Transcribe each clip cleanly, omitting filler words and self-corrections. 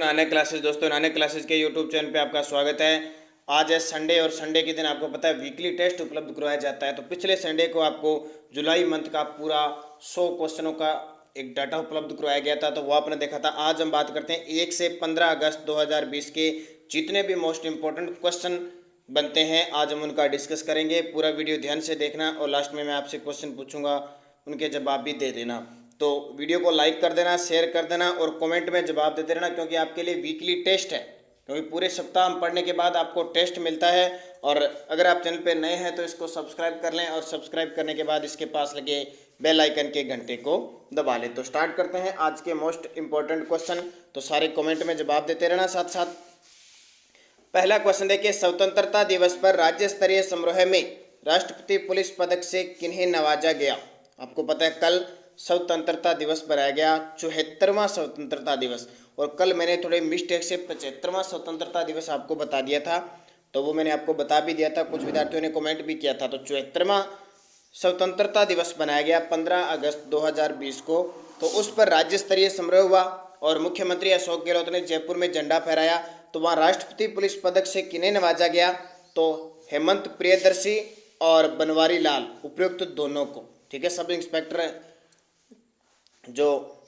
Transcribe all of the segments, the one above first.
Nanak classes. दोस्तों, Nanak classes के YouTube channel पे आपका स्वागत है। आज है संडे और संडे के दिन आपको पता है वीकली टेस्ट उपलब्ध करवाया जाता है। तो पिछले संडे को आपको जुलाई मंथ का पूरा 100 क्वेश्चनों का एक डाटा उपलब्ध करवाया गया था, तो वो आपने देखा था। आज हम बात करते हैं 1 से 15 अगस्त 2020 के जितने भी मोस्ट इंपॉर्टेंट क्वेश्चन बनते हैं, आज हम उनका डिस्कस करेंगे। पूरा वीडियो ध्यान से देखना और लास्ट में मैं आपसे क्वेश्चन पूछूंगा, उनके जवाब भी दे देना। तो वीडियो को लाइक कर देना, शेयर कर देना और कमेंट में जवाब देते रहना, क्योंकि आपके लिए वीकली टेस्ट है। क्योंकि पूरे सप्ताह हम पढ़ने के बाद आपको टेस्ट मिलता है। और अगर आप चैनल पे नए हैं तो इसको सब्सक्राइब कर लें और सब्सक्राइब करने के बाद इसके पास लगे बेल आइकन के घंटे को दबा लें। तो स्टार्ट करते हैं आज के मोस्ट इंपॉर्टेंट क्वेश्चन। तो सारे कमेंट में जवाब देते रहना साथ साथ। पहला क्वेश्चन देखिए, स्वतंत्रता दिवस पर राज्य स्तरीय समारोह में राष्ट्रपति पुलिस पदक से किन्हें नवाजा गया। आपको पता है कल स्वतंत्रता दिवस मनाया गया, 74वां स्वतंत्रता दिवस। और कल मैंने थोड़े मिस्टेक से 75वां स्वतंत्रता दिवस आपको बता दिया था, तो वो मैंने आपको बता भी दिया था। कुछ विद्यार्थियों ने कमेंट भी किया था। तो 74वां स्वतंत्रता दिवस मनाया गया 15 अगस्त 2020 को। तो उस पर राज्य स्तरीय समारोह हुआ और मुख्यमंत्री अशोक गहलोत ने जयपुर में झंडा फहराया। तो वहाँ राष्ट्रपति पुलिस पदक से किन्हें नवाजा गया, तो हेमंत प्रियदर्शी और बनवारी लाल, उपयुक्त दोनों को। ठीक है, सब इंस्पेक्टर जो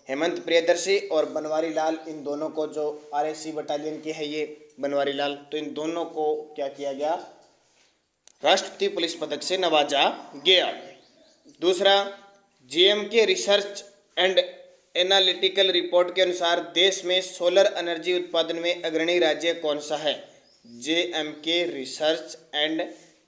हेमंत प्रियदर्शी और बनवारी लाल, इन दोनों को, जो आरएसी बटालियन की है ये बनवारी लाल, तो इन दोनों को क्या किया गया, राष्ट्रपति पुलिस पदक से नवाजा गया। दूसरा, जीएमके रिसर्च एंड एनालिटिकल रिपोर्ट के अनुसार देश में सोलर एनर्जी उत्पादन में अग्रणी राज्य कौन सा है। जेएमके रिसर्च एंड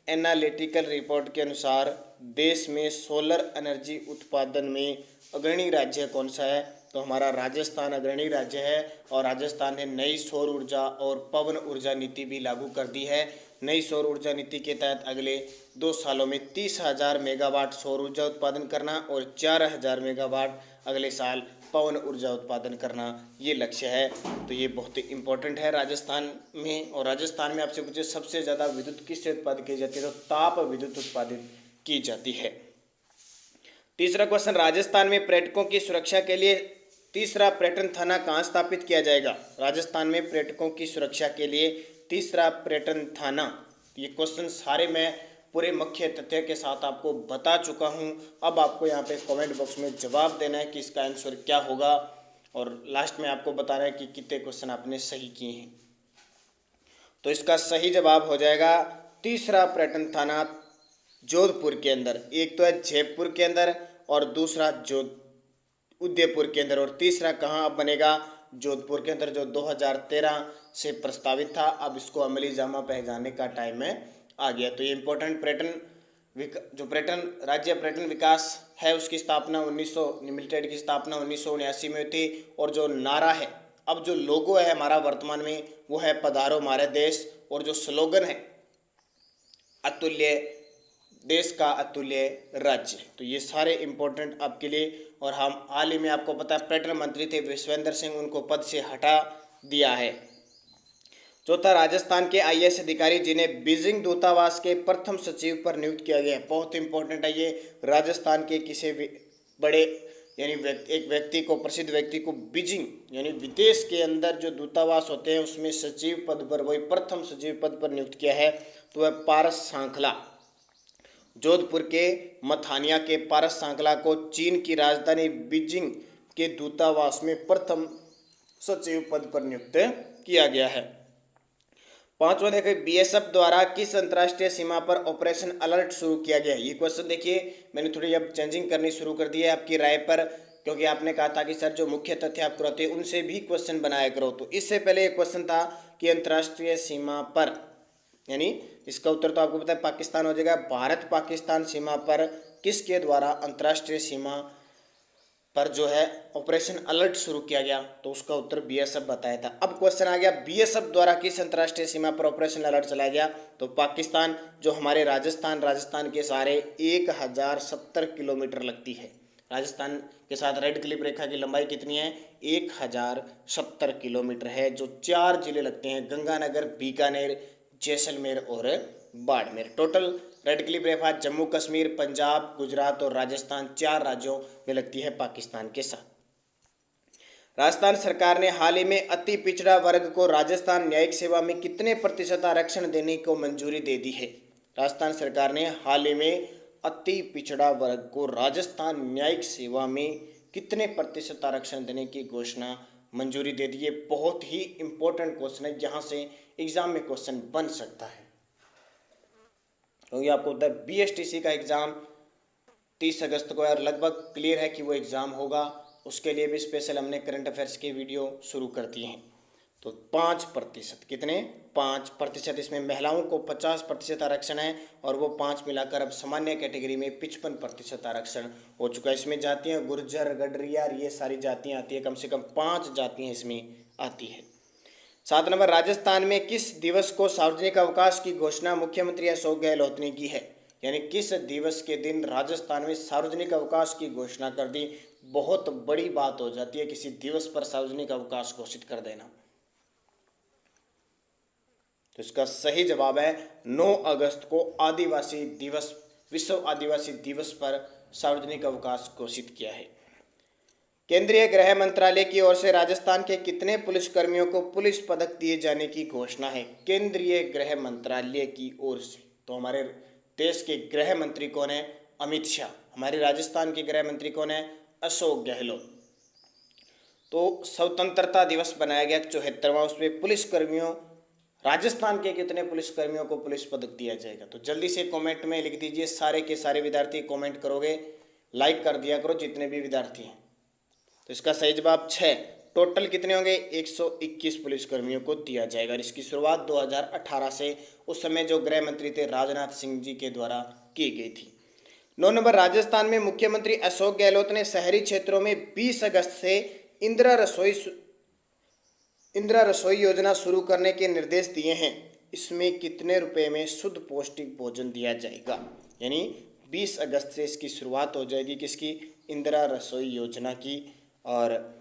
एनालिटिकल रिपोर्ट के अनुसार देश में सोलर एनर्जी उत्पादन में अग्रणी राज्य कौन सा है, तो हमारा राजस्थान अग्रणी राज्य है। और राजस्थान ने नई सौर ऊर्जा और पवन ऊर्जा नीति भी लागू कर दी है। नई सौर ऊर्जा नीति के तहत अगले 2 सालों में 30,000 मेगावाट सौर ऊर्जा उत्पादन करना और 4,000 मेगावाट अगले साल पवन ऊर्जा उत्पादन करना, ये लक्ष्य है। तो ये बहुत ही इंपॉर्टेंट है राजस्थान में। और राजस्थान में आपसे पूछे सबसे ज़्यादा विद्युत किससे उत्पादित की जाती है, तो ताप विद्युत उत्पादित की जाती है। तीसरा क्वेश्चन, राजस्थान में पर्यटकों की सुरक्षा के लिए तीसरा पर्यटन थाना कहाँ स्थापित किया जाएगा। राजस्थान में पर्यटकों की सुरक्षा के लिए तीसरा पर्यटन थाना, ये क्वेश्चन सारे मैं पूरे मुख्य तथ्य के साथ आपको बता चुका हूँ। अब आपको यहाँ पे कमेंट बॉक्स में जवाब देना है कि इसका आंसर क्या होगा, और लास्ट में आपको बताना है कि कितने क्वेश्चन आपने सही किए हैं। तो इसका सही जवाब हो जाएगा तीसरा पर्यटन थाना जोधपुर के अंदर। एक तो है जयपुर के अंदर और दूसरा उदयपुर के अंदर, और तीसरा कहाँ अब बनेगा, जोधपुर के अंदर, जो 2013 से प्रस्तावित था। अब इसको अमली जामा पहचानने का टाइम में आ गया। तो ये इंपॉर्टेंट जो पर्यटन राज्य पर्यटन विकास है, उसकी स्थापना 1900 लिमिटेड की स्थापना 1979 में हुई थी। और जो नारा है, अब जो लोगो है हमारा वर्तमान में, वो है पधारो हमारे देश। और जो स्लोगन है, अतुल्य देश का अतुल्य राज्य। तो ये सारे इंपॉर्टेंट आपके लिए। और हम हाल ही में, आपको पता है, पर्यटन मंत्री थे विश्वेंद्र सिंह, उनको पद से हटा दिया है। चौथा, राजस्थान के आईएएस अधिकारी जिन्हें बीजिंग दूतावास के प्रथम सचिव पर नियुक्त किया गया है। बहुत इंपॉर्टेंट है ये। राजस्थान के किसी भी बड़े यानी एक व्यक्ति को, प्रसिद्ध व्यक्ति को बीजिंग यानी विदेश के अंदर जो दूतावास होते हैं उसमें सचिव पद पर, वही प्रथम सचिव पद पर नियुक्त किया है। तो वह पारस सांखला, जोधपुर के मथानिया के पारस सांखला को चीन की राजधानी बीजिंग के दूतावास में प्रथम सचिव पद पर नियुक्त किया गया है। पांचवा देखिए, बीएसएफ द्वारा किस अंतर्राष्ट्रीय सीमा पर ऑपरेशन अलर्ट शुरू किया गया है। ये क्वेश्चन देखिए, मैंने थोड़ी अब चेंजिंग करनी शुरू कर दी है आपकी राय पर, क्योंकि आपने कहा था कि सर जो मुख्य तथ्य आप करते हैं उनसे भी क्वेश्चन बनाया करो। तो इससे पहले एक क्वेश्चन था कि अंतर्राष्ट्रीय सीमा पर, यानी इसका उत्तर तो आपको पता है पाकिस्तान हो जाएगा। भारत पाकिस्तान सीमा पर किसके द्वारा अंतर्राष्ट्रीय सीमा पर जो है ऑपरेशन अलर्ट शुरू किया गया, तो उसका उत्तर बीएसएफ बताया था। अब क्वेश्चन आ गया, बीएसएफ द्वारा किस अंतर्राष्ट्रीय सीमा पर ऑपरेशन अलर्ट चलाया गया, तो पाकिस्तान, जो हमारे राजस्थान के सारे 1070 किलोमीटर लगती है। राजस्थान के साथ रेड क्लिप रेखा की लंबाई कितनी है, 1070 किलोमीटर है, जो 4 जिले लगते हैं, गंगानगर, बीकानेर, जैसलमेर और बाड़मेर। टोटल रेड क्लिप रेखा जम्मू कश्मीर, पंजाब, गुजरात और राजस्थान, 4 राज्यों में लगती है पाकिस्तान के साथ। राजस्थान सरकार ने हाल ही में अति पिछड़ा वर्ग को राजस्थान न्यायिक सेवा में कितने प्रतिशत आरक्षण देने को मंजूरी दे दी है? राजस्थान सरकार ने हाल ही में अति पिछड़ा वर्ग को राजस्थान न्यायिक सेवा में कितने प्रतिशत आरक्षण देने की घोषणा मंजूरी दे दी है? बहुत ही इंपॉर्टेंट क्वेश्चन है, जहां से एग्जाम में क्वेश्चन बन सकता है, क्योंकि आपको पता है बीएसटीसी का एग्जाम 30 अगस्त को और लगभग क्लियर है कि वो एग्ज़ाम होगा। उसके लिए भी स्पेशल हमने करंट अफेयर्स के वीडियो शुरू कर दिए हैं। तो 5%, कितने? 5%। इसमें महिलाओं को 50% आरक्षण है और वो 5 मिलाकर अब सामान्य कैटेगरी में 55% आरक्षण हो चुका है। इसमें जातियाँ गुर्जर, गडरिया, ये सारी जातियाँ आती है, कम से कम 5 जातियाँ इसमें आती है। 7 नंबर, राजस्थान में किस दिवस को सार्वजनिक अवकाश की घोषणा मुख्यमंत्री अशोक गहलोत ने की है? यानी किस दिवस के दिन राजस्थान में सार्वजनिक अवकाश की घोषणा कर दी? बहुत बड़ी बात हो जाती है किसी दिवस पर सार्वजनिक अवकाश घोषित कर देना। तो इसका सही जवाब है 9 अगस्त को आदिवासी दिवस, विश्व आदिवासी दिवस पर सार्वजनिक अवकाश घोषित किया है। केंद्रीय गृह मंत्रालय की ओर से राजस्थान के कितने पुलिसकर्मियों को पुलिस पदक दिए जाने की घोषणा है? केंद्रीय गृह मंत्रालय की ओर से। तो हमारे देश के गृह मंत्री कौन है? अमित शाह। हमारे राजस्थान के गृह मंत्री कौन है? अशोक गहलोत। तो स्वतंत्रता दिवस बनाया गया 74वां, उसमें पुलिसकर्मियों, राजस्थान के कितने पुलिसकर्मियों को पुलिस पदक दिया जाएगा? तो जल्दी से कमेंट में लिख दीजिए। सारे के सारे विद्यार्थी कमेंट करोगे, लाइक कर दिया करो जितने भी विद्यार्थी हैं। तो इसका सही जवाब 6। टोटल कितने होंगे? 121 पुलिसकर्मियों को दिया जाएगा। और इसकी शुरुआत 2018 से, उस समय जो गृह मंत्री थे राजनाथ सिंह जी के द्वारा की गई थी। 9 नंबर, राजस्थान में मुख्यमंत्री अशोक गहलोत ने शहरी क्षेत्रों में 20 अगस्त से इंदिरा रसोई योजना शुरू करने के निर्देश दिए हैं। इसमें कितने रुपए में शुद्ध पौष्टिक भोजन दिया जाएगा? यानी 20 अगस्त से इसकी शुरुआत हो जाएगी किसकी? इंदिरा रसोई योजना की। और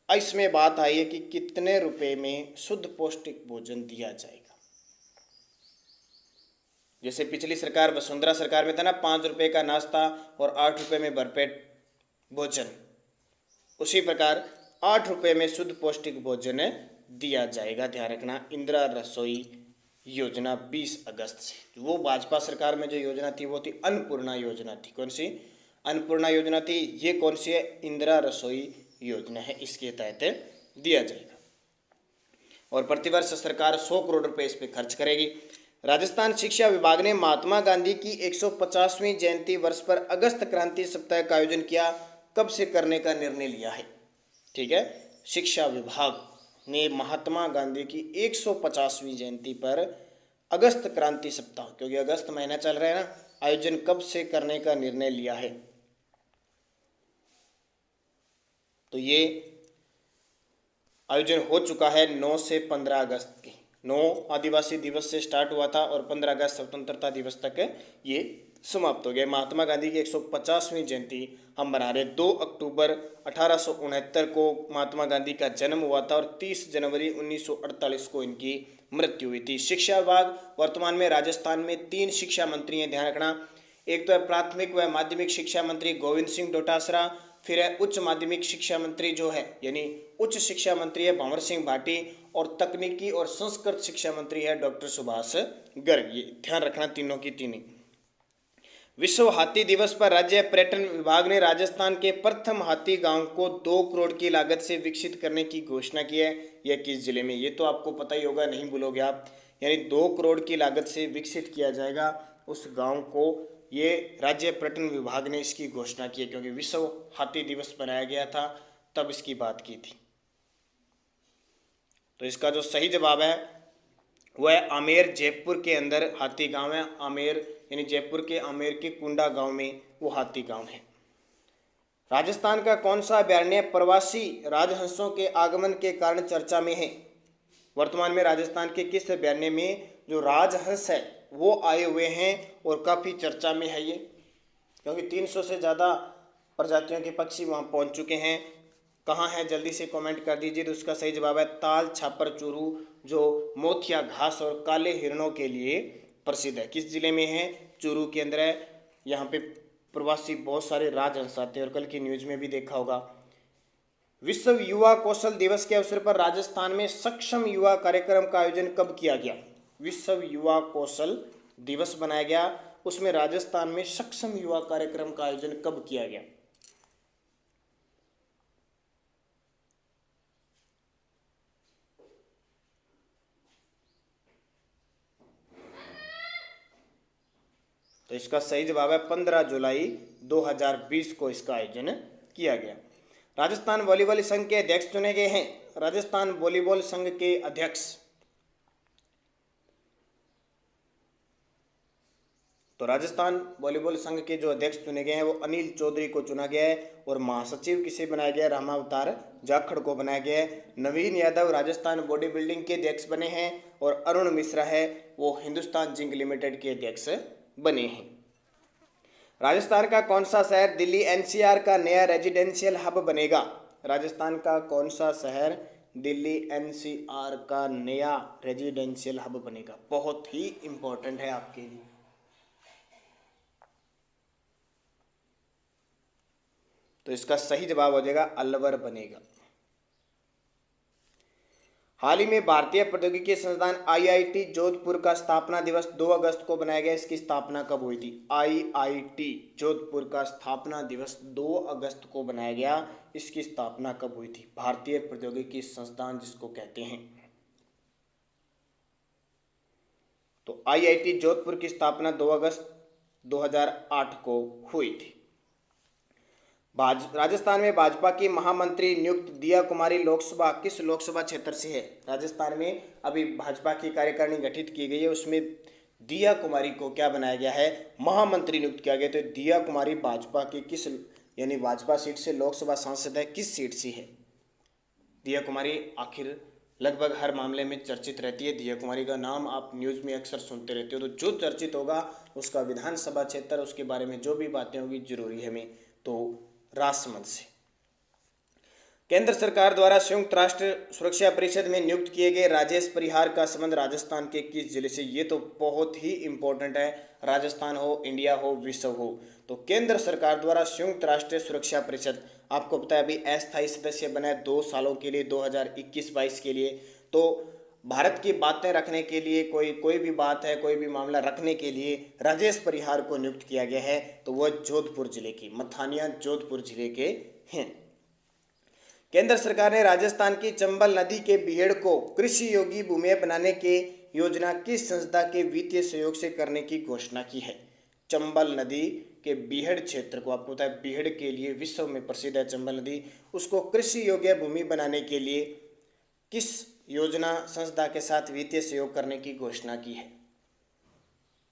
इसमें बात आई है कि कितने रुपए में शुद्ध पौष्टिक भोजन दिया जाएगा। जैसे पिछली सरकार वसुंधरा सरकार में था ना, 5 रुपए का नाश्ता और 8 रुपए में भरपेट भोजन, उसी प्रकार 8 रुपए में शुद्ध पौष्टिक भोजन दिया जाएगा। ध्यान रखना, इंदिरा रसोई योजना 20 अगस्त से। वो भाजपा सरकार में जो योजना थी वो थी अन्नपूर्णा योजना थी। कौन सी? अन्नपूर्णा योजना थी। ये कौन सी है? इंदिरा रसोई योजना है, इसके तहत दिया जाएगा। और प्रतिवर्ष सरकार 100 करोड़ रुपए इस पर खर्च करेगी। राजस्थान शिक्षा विभाग ने महात्मा गांधी की 150वीं जयंती वर्ष पर अगस्त क्रांति सप्ताह का आयोजन किया, कब से करने का निर्णय लिया है? ठीक है, शिक्षा विभाग ने महात्मा गांधी की 150वीं जयंती पर अगस्त क्रांति सप्ताह, क्योंकि अगस्त महीना चल रहा है ना, आयोजन कब से करने का निर्णय लिया है? तो ये आयोजन हो चुका है 9 से 15 अगस्त की। 9 आदिवासी दिवस से स्टार्ट हुआ था और 15 अगस्त स्वतंत्रता दिवस तक ये समाप्त हो गया। महात्मा गांधी की 150वीं जयंती हम मना रहे। 2 अक्टूबर 1869 को महात्मा गांधी का जन्म हुआ था और 30 जनवरी 1948 को इनकी मृत्यु हुई थी। शिक्षा विभाग वर्तमान में राजस्थान में 3 शिक्षा मंत्री हैं, ध्यान रखना। एक तो है प्राथमिक व माध्यमिक शिक्षा मंत्री गोविंद सिंह डोटासरा, फिर है उच्च माध्यमिक शिक्षा मंत्री जो है, यानी उच्च शिक्षा मंत्री है भंवर सिंह भाटी, और तकनीकी और संस्कृत शिक्षा मंत्री है डॉक्टर सुभाष गर्ग। ये ध्यान रखना, तीनों की तीनों। विश्व हाथी दिवस पर राज्य पर्यटन विभाग ने राजस्थान के प्रथम हाथी गांव को 2 करोड़ की लागत से विकसित करने की घोषणा की है। यह किस जिले में? ये तो आपको पता ही होगा, नहीं भूलोगे आप। यानी 2 करोड़ की लागत से विकसित किया जाएगा उस गांव को। ये राज्य पर्यटन विभाग ने इसकी घोषणा की है, क्योंकि विश्व हाथी दिवस बनाया गया था तब इसकी बात की थी। तो इसका जो सही जवाब है वह आमेर, जयपुर के अंदर हाथी गांव है। आमेर यानी जयपुर के आमेर के कुंडा गांव में वो हाथी गांव है। राजस्थान का कौन सा अभयारण्य प्रवासी राजहंसों के आगमन के कारण चर्चा में है? वर्तमान में राजस्थान के किस अभयारण्य में जो राजहंस है वो आए हुए हैं और काफ़ी चर्चा में है ये, क्योंकि 300 से ज़्यादा प्रजातियों के पक्षी वहाँ पहुँच चुके हैं। कहाँ है? जल्दी से कमेंट कर दीजिए। तो उसका सही जवाब है ताल छापर चूरू, जो मोथिया घास और काले हिरणों के लिए प्रसिद्ध है। किस जिले में है? चूरू के अंदर है। यहाँ पे प्रवासी बहुत सारे राजहंस आते हैं और कल की न्यूज़ में भी देखा होगा। विश्व युवा कौशल दिवस के अवसर पर राजस्थान में सक्षम युवा कार्यक्रम का आयोजन कब किया गया? विश्व युवा कौशल दिवस बनाया गया, उसमें राजस्थान में सक्षम युवा कार्यक्रम का आयोजन कब किया गया? तो इसका सही जवाब है 15 जुलाई 2020 को इसका आयोजन किया गया। राजस्थान वॉलीबॉल संघ के अध्यक्ष चुने गए हैं। राजस्थान वॉलीबॉल संघ के अध्यक्ष, तो राजस्थान वॉलीबॉल संघ के जो अध्यक्ष चुने गए हैं वो अनिल चौधरी को चुना गया है, और महासचिव किसे बनाया गया? रामावतार जाखड़ को बनाया गया है। नवीन यादव राजस्थान बॉडी बिल्डिंग के अध्यक्ष बने हैं, और अरुण मिश्रा है वो हिंदुस्तान जिंक लिमिटेड के अध्यक्ष बने हैं। राजस्थान का कौन सा शहर दिल्ली एनसीआर का नया रेजिडेंशियल हब बनेगा? राजस्थान का कौन सा शहर दिल्ली एनसीआर का नया रेजिडेंशियल हब बनेगा? बहुत ही इंपॉर्टेंट है आपके लिए। तो इसका सही जवाब हो जाएगा अलवर बनेगा। हाल ही में भारतीय प्रौद्योगिकी संस्थान आईआईटी जोधपुर का स्थापना दिवस 2 अगस्त को बनाया गया। इसकी स्थापना कब हुई थी? आईआईटी जोधपुर का स्थापना दिवस 2 अगस्त को बनाया गया। इसकी स्थापना कब हुई थी? भारतीय प्रौद्योगिकी संस्थान जिसको कहते हैं। तो आईआईटी जोधपुर की स्थापना 2 अगस्त 2008 को हुई थी। राजस्थान में भाजपा की महामंत्री नियुक्त दिया कुमारी लोकसभा किस लोकसभा क्षेत्र से है? राजस्थान में अभी भाजपा की कार्यकारिणी गठित की गई है, उसमें दिया कुमारी को क्या बनाया गया है? महामंत्री नियुक्त किया गया। तो दिया कुमारी भाजपा की किस, यानी भाजपा सीट से लोकसभा सांसद है, किस सीट से है दिया कुमारी? आखिर लगभग हर मामले में चर्चित रहती है दिया कुमारी का नाम, आप न्यूज़ में अक्सर सुनते रहते हो। तो जो चर्चित होगा उसका विधानसभा क्षेत्र, उसके बारे में जो भी बातें होगी जरूरी है हमें तो राष्ट्रमंच से। केंद्र सरकार द्वारा संयुक्त राष्ट्र सुरक्षा परिषद में नियुक्त किए गए राजेश परिहार का संबंध राजस्थान के किस जिले से? ये तो बहुत ही इंपॉर्टेंट है। राजस्थान हो, इंडिया हो, विश्व हो, तो केंद्र सरकार द्वारा संयुक्त राष्ट्र सुरक्षा परिषद, आपको पता है अभी अस्थायी सदस्य बना है 2 सालों के लिए, 2021-22 के लिए। तो भारत की बातें रखने के लिए, कोई भी बात है, कोई भी मामला रखने के लिए राजेश परिहार को नियुक्त किया गया है। तो वह जोधपुर जिले की, मथानिया जोधपुर जिले के हैं। केंद्र सरकार ने राजस्थान की चंबल नदी के बीहड़ को कृषि योग्य भूमि बनाने के योजना किस संस्था के वित्तीय सहयोग से करने की घोषणा की है? चंबल नदी के बीहड़ क्षेत्र को, आपको पता है बीहड़ के लिए विश्व में प्रसिद्ध है चंबल नदी, उसको कृषि योग्य भूमि बनाने के लिए किस योजना संस्था के साथ वित्तीय सहयोग करने की घोषणा की है?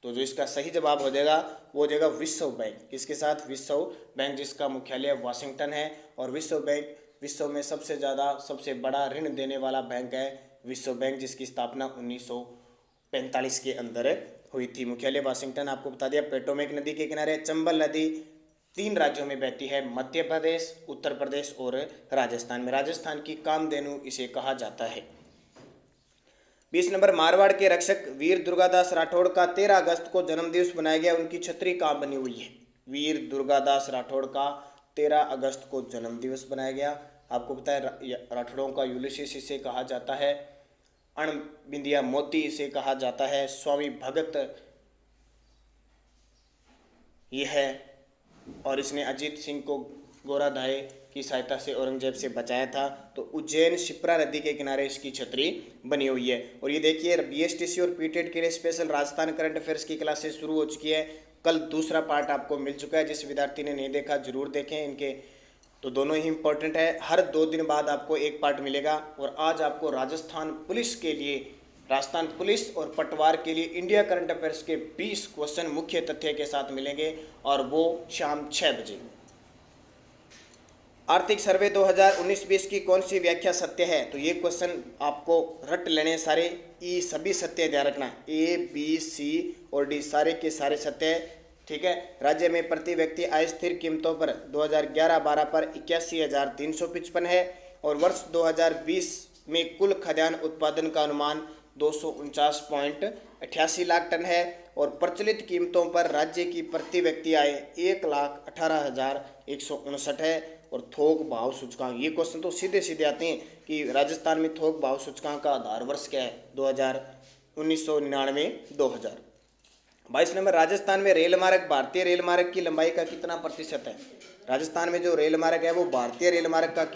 तो जो इसका सही जवाब हो जाएगा वो हो जाएगा विश्व बैंक। किसके साथ? विश्व बैंक, जिसका मुख्यालय वाशिंगटन है। और विश्व बैंक विश्व में सबसे बड़ा ऋण देने वाला बैंक है विश्व बैंक, जिसकी स्थापना 1945 के अंदर हुई थी। मुख्यालय वाशिंगटन। आपको बता दिया पोटोमैक नदी के किनारे। चंबल नदी 3 राज्यों में बहती है, मध्य प्रदेश, उत्तर प्रदेश और राजस्थान में। राजस्थान की कामधेनु इसे कहा जाता है। 20 नंबर, मारवाड़ के रक्षक वीर दुर्गादास राठौड़ का 13 अगस्त को जन्मदिवस बनाया गया। उनकी छतरी कहाँ बनी हुई है? वीर दुर्गादास राठौड़ का 13 अगस्त को जन्मदिवस बनाया गया। आपको पता है राठौड़ों का यूलिसिस इसे कहा जाता है, अण बिंदिया मोती इसे कहा जाता है, स्वामी भगत यह है, और इसने अजीत सिंह को गोराधाय की सहायता से औरंगजेब से बचाया था। तो उज्जैन शिप्रा नदी के किनारे इसकी छतरी बनी हुई है। और ये देखिए बीएसटीसी और पीटेट के लिए स्पेशल राजस्थान करंट अफेयर्स की क्लासेस शुरू हो चुकी है। कल दूसरा पार्ट आपको मिल चुका है, जिस विद्यार्थी ने नहीं देखा जरूर देखें इनके, तो दोनों ही इंपॉर्टेंट है। हर 2 दिन बाद आपको एक पार्ट मिलेगा। और आज आपको राजस्थान पुलिस के लिए, राजस्थान पुलिस और पटवार के लिए इंडिया करंट अफेयर्स के 20 क्वेश्चन मुख्य तथ्य के साथ मिलेंगे, और वो शाम 6 बजे। आर्थिक सर्वे 2019-20 की कौन सी व्याख्या सत्य है? तो ये क्वेश्चन आपको रट लेने सारे, ई सभी सत्य ध्यान रखना, ए बी सी और डी सारे के सारे सत्य है, ठीक है। राज्य में प्रति व्यक्ति आय स्थिर कीमतों पर 2011-12 पर 81,355 है। और वर्ष 2020 में कुल खाद्यान्न उत्पादन का अनुमान 249.88 लाख टन है। और प्रचलित कीमतों पर राज्य की प्रति व्यक्ति आय 1,18,159 है। और थोक भाव सूचकांक। ये क्वेश्चन तो सीधे सीधे आते हैं कि राजस्थान में थोक भाव सूचकांक का आधार वर्ष क्या है, 1999 2000। 22 नंबर, राजस्थान में रेल मार्ग भारतीय रेल मार्ग की लंबाई का कितना प्रतिशत है। राजस्थान में जो रेल मार्ग है वो भारतीय रेल मार्ग का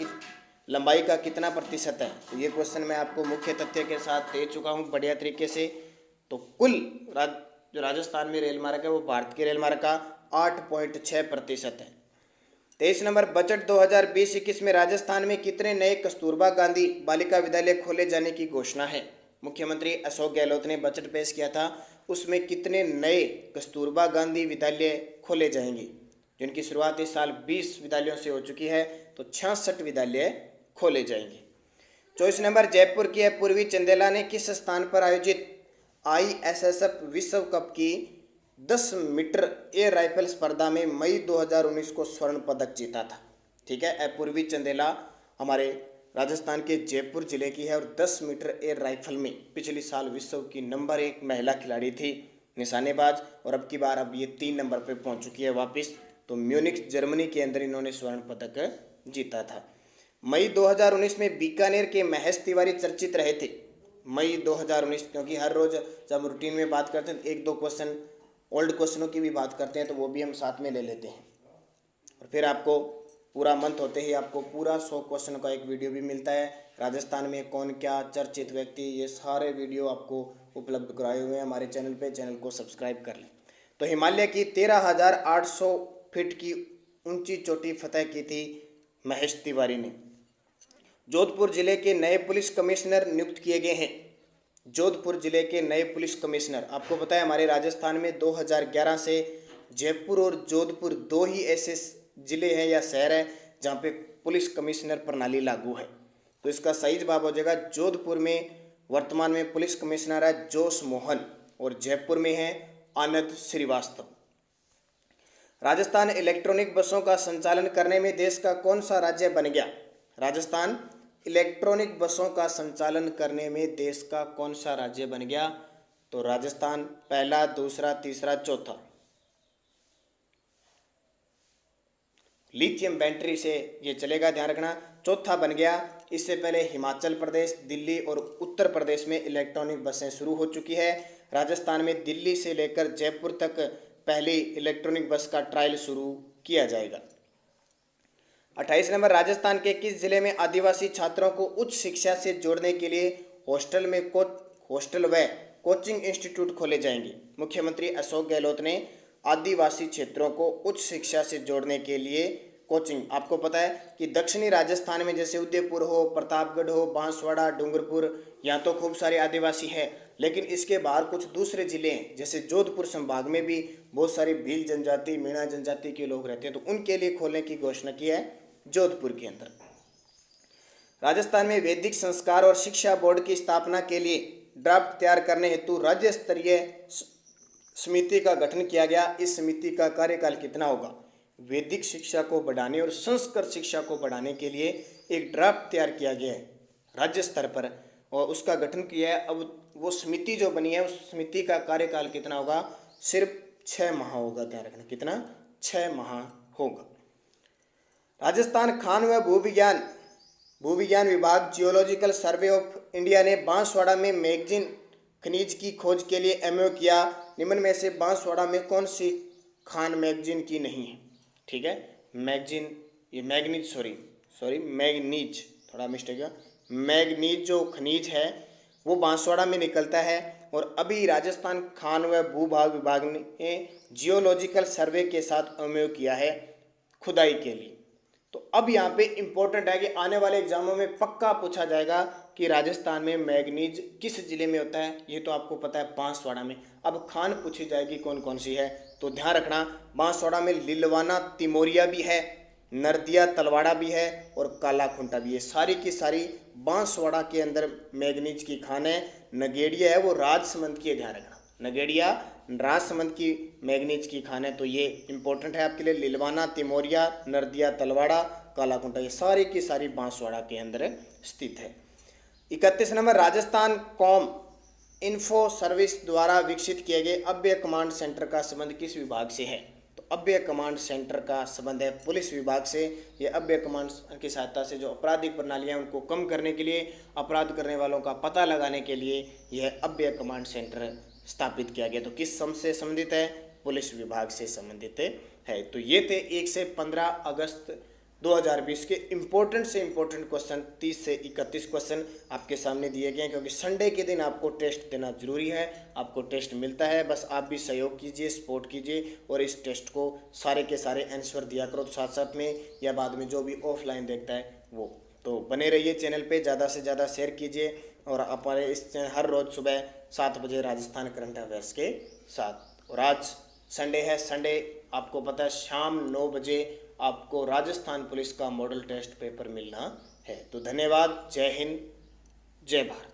लंबाई का कितना प्रतिशत है। तो ये क्वेश्चन मैं आपको मुख्य तथ्य के साथ दे चुका हूँ बढ़िया तरीके से। तो कुल जो राजस्थान में रेल मार्ग है वो भारत के रेल मार्ग का 8.6% है। 23 नंबर, बजट 2020-21 में राजस्थान में कितने नए कस्तूरबा गांधी बालिका विद्यालय खोले जाने की घोषणा है। मुख्यमंत्री अशोक गहलोत ने बजट पेश किया था, उसमें कितने नए कस्तूरबा गांधी विद्यालय खोले जाएंगे, जिनकी शुरुआत इस साल 20 विद्यालयों से हो चुकी है, तो 66 विद्यालय खोले जाएंगे। 24 नंबर, जयपुर की पूर्वी चंदेला ने किस स्थान पर आयोजित ISSF विश्व कप की 10 मीटर एयर राइफल स्पर्धा में मई 2019 को स्वर्ण पदक जीता था। ठीक है, अपूर्वी चंदेला हमारे राजस्थान के जयपुर जिले की है और 10 मीटर एयर राइफल में पिछले साल विश्व की नंबर 1 महिला खिलाड़ी थी, निशानेबाज, और अब की बार अब ये 3 नंबर पर पहुंच चुकी है वापस। तो म्यूनिख जर्मनी के अंदर इन्होंने स्वर्ण पदक जीता था। मई 2019 में बीकानेर के महेश तिवारी चर्चित रहे थे। मई 2019, क्योंकि हर रोज जब रूटीन में बात करते हैं एक दो क्वेश्चन ओल्ड क्वेश्चनों की भी बात करते हैं, तो वो भी हम साथ में ले लेते हैं। और फिर आपको पूरा मंथ होते ही आपको पूरा 100 क्वेश्चन का एक वीडियो भी मिलता है। राजस्थान में कौन क्या चर्चित व्यक्ति, ये सारे वीडियो आपको उपलब्ध कराए हुए हैं हमारे चैनल पे। चैनल को सब्सक्राइब कर लें। तो हिमालय की 13,800 फीट की ऊंची चोटी फतह की थी महेश तिवारी ने। जोधपुर जिले के नए पुलिस कमिश्नर नियुक्त किए गए हैं। जोधपुर जिले के नए पुलिस कमिश्नर, आपको पता है हमारे राजस्थान में 2011 से जयपुर और जोधपुर 2 ही ऐसे जिले हैं या शहर हैं जहाँ पे पुलिस कमिश्नर प्रणाली लागू है। तो इसका सही जवाब हो जाएगा जोधपुर में वर्तमान में पुलिस कमिश्नर है जोश मोहन और जयपुर में है आनंद श्रीवास्तव। राजस्थान इलेक्ट्रॉनिक बसों का संचालन करने में देश का कौन सा राज्य बन गया। राजस्थान इलेक्ट्रॉनिक बसों का संचालन करने में देश का कौन सा राज्य बन गया। तो राजस्थान पहला, दूसरा, तीसरा, चौथा। लिथियम बैटरी से ये चलेगा, ध्यान रखना। चौथा बन गया। इससे पहले हिमाचल प्रदेश, दिल्ली और उत्तर प्रदेश में इलेक्ट्रॉनिक बसें शुरू हो चुकी है। राजस्थान में दिल्ली से लेकर जयपुर तक पहली इलेक्ट्रॉनिक बस का ट्रायल शुरू किया जाएगा। 28 नंबर, राजस्थान के किस जिले में आदिवासी छात्रों को उच्च शिक्षा से जोड़ने के लिए हॉस्टल व कोचिंग इंस्टीट्यूट खोले जाएंगे। मुख्यमंत्री अशोक गहलोत ने आदिवासी क्षेत्रों को उच्च शिक्षा से जोड़ने के लिए कोचिंग, आपको पता है कि दक्षिणी राजस्थान में जैसे उदयपुर हो, प्रतापगढ़ हो, बांसवाड़ा, डूंगरपुर, यहाँ तो खूब सारे आदिवासी हैं, लेकिन इसके बाहर कुछ दूसरे जिले हैं, जैसे जोधपुर संभाग में भी बहुत सारी भील जनजाति, मीणा जनजाति के लोग रहते हैं, तो उनके लिए खोलने की घोषणा की है जोधपुर के अंदर। राजस्थान में वैदिक संस्कार और शिक्षा बोर्ड की स्थापना के लिए ड्राफ्ट तैयार करने हेतु राज्य स्तरीय समिति का गठन किया गया। इस समिति का कार्यकाल कितना होगा। वैदिक शिक्षा को बढ़ाने और संस्कृत शिक्षा को बढ़ाने के लिए एक ड्राफ्ट तैयार किया गया है राज्य स्तर पर और उसका गठन किया है। अब वो समिति जो बनी है उस समिति का कार्यकाल कितना होगा, सिर्फ 6 माह होगा। ध्यान रखना, कितना, 6 माह होगा। राजस्थान खान व भूविज्ञान विभाग जियोलॉजिकल सर्वे ऑफ इंडिया ने बांसवाड़ा में मैग्नीज खनिज की खोज के लिए MOU किया। निम्न में से बांसवाड़ा में कौन सी खान मैग्नीज की नहीं है। ठीक है, मैग्नीज, थोड़ा मिस्टेक है। मैग्नीज जो खनिज है वो बांसवाड़ा में निकलता है और अभी राजस्थान खान व भूभाग विभाग ने जियोलॉजिकल सर्वे के साथ MOU किया है खुदाई के लिए। तो अब यहाँ पे इम्पोर्टेंट है कि आने वाले एग्जामों में पक्का पूछा जाएगा कि राजस्थान में मैग्नीज किस जिले में होता है। ये तो आपको पता है बांसवाड़ा में। अब खान पूछी जाएगी कौन कौन सी है, तो ध्यान रखना बांसवाड़ा में लिलवाना तिमोरिया भी है, नरदिया तलवाड़ा भी है और काला खुंटा भी है। सारी की सारी बांसवाड़ा के अंदर मैग्नीज की खान है। नगेड़िया है वो राजसमंद की है, ध्यान रखना, नगेड़िया राजसमंद की मैग्नीज की खान है। तो ये इंपॉर्टेंट है आपके लिए। लिलवाना, तिमोरिया, नरदिया तलवाड़ा, कालाकुंटा, ये सारी की सारी बांसवाड़ा के अंदर स्थित है। 31 number, Rajasthan com info service द्वारा विकसित किए गए अभय कमांड सेंटर का संबंध किस विभाग से है। तो अव्यय कमांड सेंटर का संबंध है पुलिस विभाग से। ये अव्यय कमांड की सहायता से जो आपराधिक प्रणालियां उनको कम करने के लिए, अपराध करने वालों का पता लगाने के लिए यह अव्यय कमांड सेंटर स्थापित किया गया। तो किस सम से संबंधित है? पुलिस विभाग से संबंधित है। तो ये थे 1 से 15 अगस्त 2020 के इम्पोर्टेंट से इम्पोर्टेंट क्वेश्चन। 30 से 31 क्वेश्चन आपके सामने दिए गए हैं, क्योंकि संडे के दिन आपको टेस्ट देना जरूरी है। आपको टेस्ट मिलता है, बस आप भी सहयोग कीजिए, सपोर्ट कीजिए और इस टेस्ट को सारे के सारे आंसर दिया करो। तो साथ साथ में या बाद में जो भी ऑफलाइन देखता है वो, तो बने रहिए चैनल पे, ज़्यादा से ज़्यादा शेयर कीजिए। और हमारे इस चैनल हर रोज़ सुबह 7 बजे राजस्थान करंट अफेयर्स के साथ। और आज संडे है, संडे आपको पता है शाम 9 बजे आपको राजस्थान पुलिस का मॉडल टेस्ट पेपर मिलना है। तो धन्यवाद, जय हिंद, जय भारत।